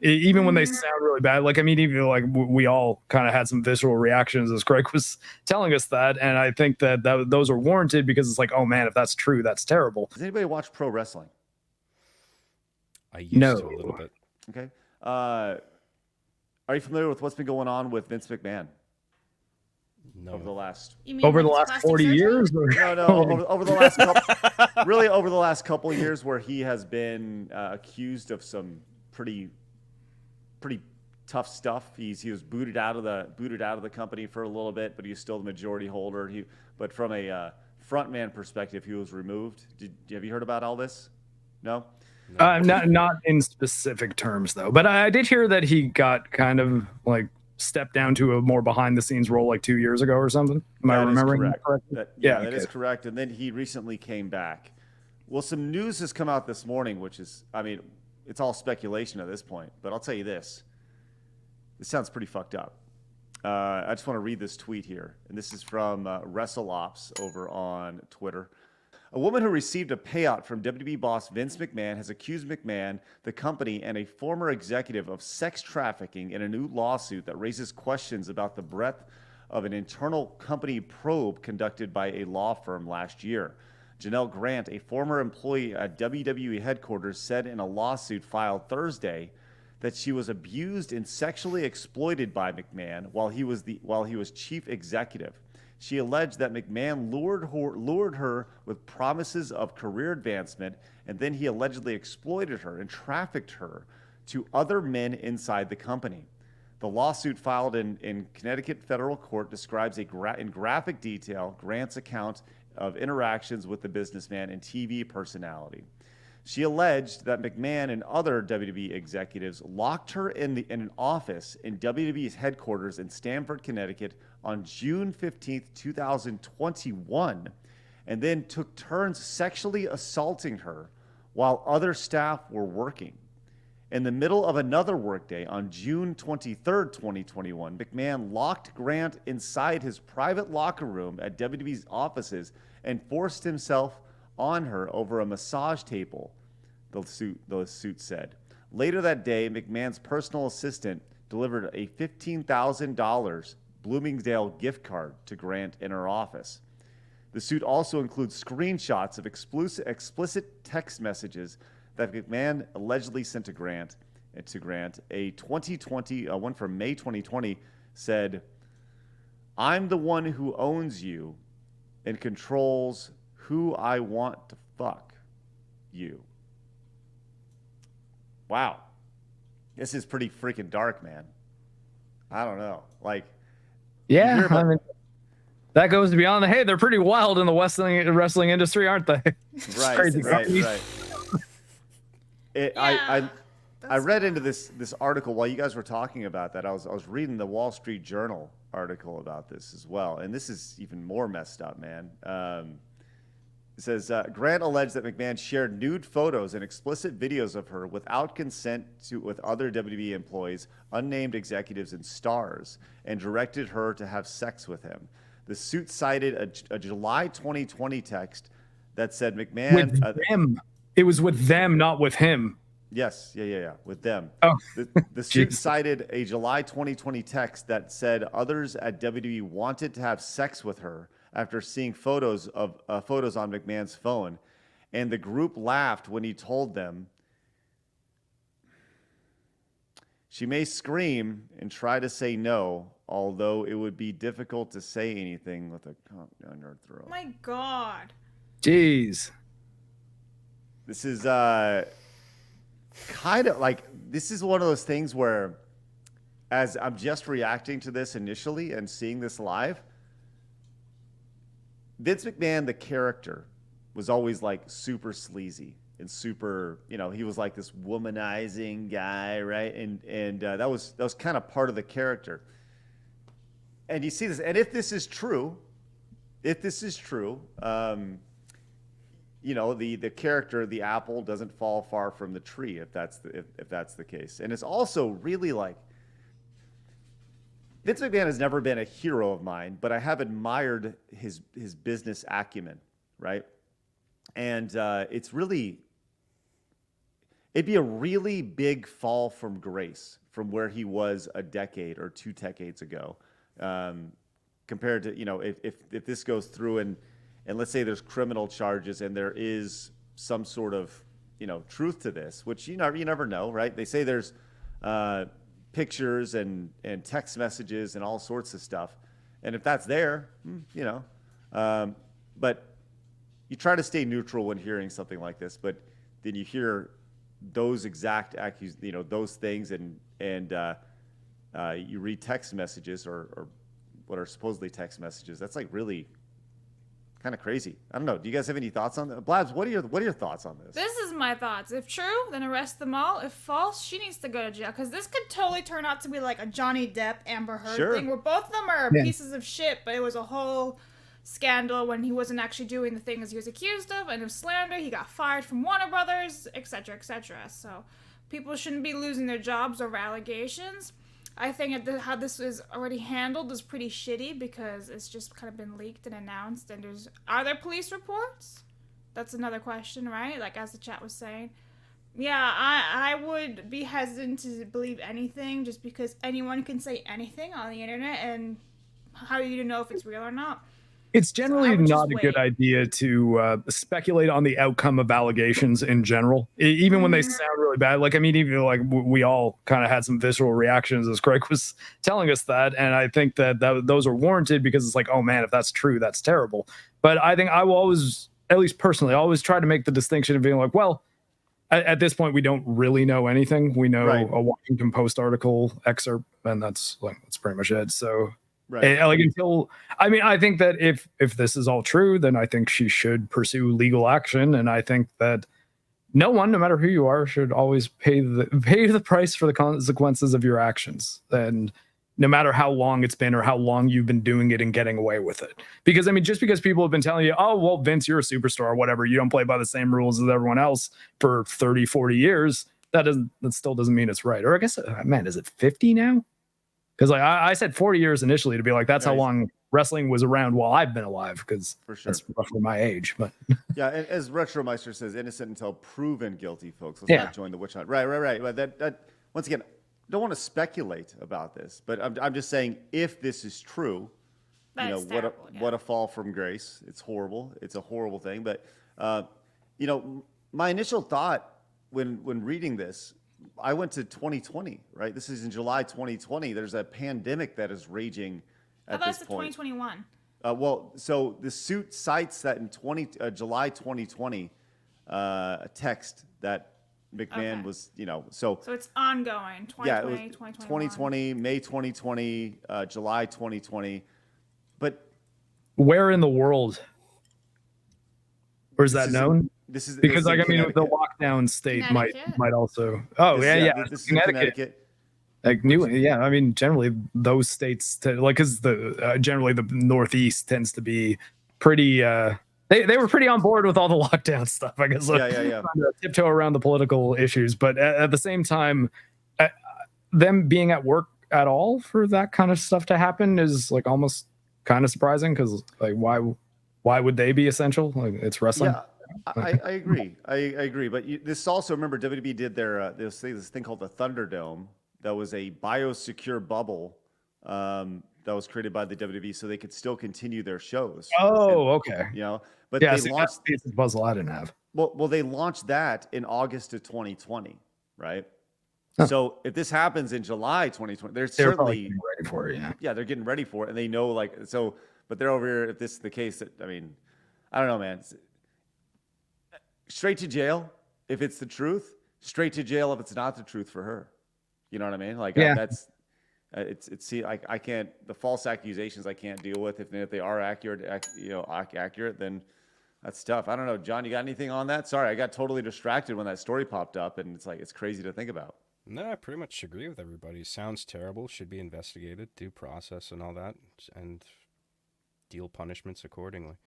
Even when they sound really bad. Like, I mean, even like we all kind of had some visceral reactions as Greg was telling us that, and I think that those are warranted because it's like, oh man, if that's true, that's terrible. Does anybody watch pro wrestling? I used to a little No. bit. Okay. Are you familiar with what's been going on with Vince McMahon over the No. last? You mean Over with the his last plastic 40 surgery? years? No, over the last couple, really over the last couple of years, where he has been accused of some pretty tough stuff. He was booted out of the company for a little bit, but he's still the majority holder. But from a frontman perspective, he was removed. Have you heard about all this? No. No. Not in specific terms though, but I did hear that he got kind of like stepped down to a more behind the scenes role like 2 years ago or something. Am I remembering that correctly? That is correct. And then he recently came back. Well, some news has come out this morning, which is, I mean, it's all speculation at this point, but I'll tell you this. This sounds pretty fucked up. I just want to read this tweet here. And this is from WrestleOps over on Twitter. A woman who received a payout from WWE boss Vince McMahon has accused McMahon, the company, and a former executive of sex trafficking in a new lawsuit that raises questions about the breadth of an internal company probe conducted by a law firm last year. Janelle Grant, a former employee at WWE headquarters, said in a lawsuit filed Thursday that she was abused and sexually exploited by McMahon while he was chief executive. She alleged that McMahon lured her with promises of career advancement, and then he allegedly exploited her and trafficked her to other men inside the company. The lawsuit filed in Connecticut federal court describes in graphic detail Grant's account of interactions with the businessman and TV personality. She alleged that McMahon and other WWE executives locked her in an office in WWE's headquarters in Stamford, Connecticut on June 15th, 2021, and then took turns sexually assaulting her while other staff were working. In the middle of another workday on June 23rd, 2021, McMahon locked Grant inside his private locker room at WWE's offices and forced himself on her over a massage table, the suit said. Later that day, McMahon's personal assistant delivered a $15,000 Bloomingdale gift card to Grant in her office. The suit also includes screenshots of explicit text messages that McMahon allegedly sent to Grant. A 2020, one from May 2020 said, "I'm the one who owns you and controls who I want to fuck you." Wow. This is pretty freaking dark, man. I don't know. Like, yeah, I mean, that goes beyond the, hey, they're pretty wild in the wrestling industry, aren't they? Right. Yeah, I read into this article while you guys were talking about that. I was reading the Wall Street Journal article about this as well, and this is even more messed up, man. It says, Grant alleged that McMahon shared nude photos and explicit videos of her without consent with other WWE employees, unnamed executives, and stars, and directed her to have sex with him. The suit cited a July 2020 text that said McMahon... With them. It was with them, not with him. Yes, yeah, with them. Oh, the suit cited a July 2020 text that said others at WWE wanted to have sex with her after seeing photos on McMahon's phone, and the group laughed when he told them she may scream and try to say no, although it would be difficult to say anything with a cock down your throat. Oh my God. Jeez. This is kind of like, this is one of those things where, as I'm just reacting to this initially and seeing this live, Vince McMahon, the character, was always like super sleazy and super, he was like this womanizing guy, right? And that was kind of part of the character. And you see this, and if this is true, the character, the apple, doesn't fall far from the tree, if that's the case. And it's also really like, Vince McMahon has never been a hero of mine, but I have admired his business acumen, right? And it it'd be a really big fall from grace from where he was a decade or 2 decades ago, compared to, if this goes through and let's say there's criminal charges and there is some sort of, truth to this, which you never know, right? They say there's pictures and text messages and all sorts of stuff, and if that's there, but you try to stay neutral when hearing something like this, but then you hear those exact those things, and you read text messages or what are supposedly text messages. That's like really kind of crazy. I don't know. Do you guys have any thoughts on that? Blabs, what are your thoughts on this? This is my thoughts. If true, then arrest them all. If false, she needs to go to jail, because this could totally turn out to be like a Johnny Depp, Amber Heard thing, where both of them are pieces of shit, but it was a whole scandal when he wasn't actually doing the things he was accused of, and it was slander. He got fired from Warner Brothers, etc., etc. So people shouldn't be losing their jobs over allegations. I think how this is already handled is pretty shitty, because it's just kind of been leaked and announced. And are there police reports? That's another question, right? Like, as the chat was saying. Yeah, I would be hesitant to believe anything, just because anyone can say anything on the internet, and how are you to know if it's real or not? It's generally not a good idea to speculate on the outcome of allegations in general, even when they sound really bad. Like, I mean, even like we all kind of had some visceral reactions as Greg was telling us that. And I think that those are warranted, because it's like, oh man, if that's true, that's terrible. But I think I will always, at least personally, always try to make the distinction of being like, well, at this point, we don't really know anything. We know a Washington Post article excerpt, and that's pretty much it. So. Right. Like, until, I mean, I think that if this is all true, then I think she should pursue legal action, and I think that no one, no matter who you are, should always pay the price for the consequences of your actions, and no matter how long it's been or how long you've been doing it and getting away with it. Because I mean, just because people have been telling you, oh well, Vince, you're a superstar or whatever, you don't play by the same rules as everyone else for 30, 40 years, that still doesn't mean it's right. Or I guess, man, is it 50 now? Because like I said 40 years initially to be like, that's how long wrestling was around while I've been alive, because that's roughly my age. But yeah, and as Retromeister says, innocent until proven guilty, folks. Let's not join the witch hunt. Right. But that once again, don't want to speculate about this, but I'm just saying, if this is true, what a fall from grace. It's horrible. It's a horrible thing. But my initial thought when reading this, I went to 2020, right? This is in July 2020. There's a pandemic that is raging at this point. 2021. Well, so the suit cites that in July 2020, a text that McMahon was, so it's ongoing. 2020, 2020, May 2020, July 2020. But where in the world? Or is that known? This is because, like, I mean, the lockdown state might also. Oh, this is Connecticut. Like I mean, generally those states, because generally the Northeast tends to be pretty. They were pretty on board with all the lockdown stuff, I guess. Trying to tiptoe around the political issues, but at the same time, them being at work at all for that kind of stuff to happen is like almost kind of surprising, because like why would they be essential? Like, it's wrestling. Yeah. I agree. I agree. But this also, remember, WWE did this thing called the Thunderdome. That was a biosecure bubble that was created by the WWE, so they could still continue their shows. Oh, okay. But they launched that's the puzzle I didn't have. Well, they launched that in August of 2020, right? Huh. So if this happens in July 2020, they're certainly getting ready for it. Yeah, they're getting ready for it, and they know But they're over here. If this is the case, I mean, I don't know, man. Straight to jail if it's the truth. Straight to jail if it's not the truth for her. You know what I mean? Like, that's I can't, the false accusations I can't deal with. If they are accurate, then that's tough. I don't know, John. You got anything on that? Sorry, I got totally distracted when that story popped up, and it's crazy to think about. No, I pretty much agree with everybody. Sounds terrible. Should be investigated, due process, and all that, and deal punishments accordingly.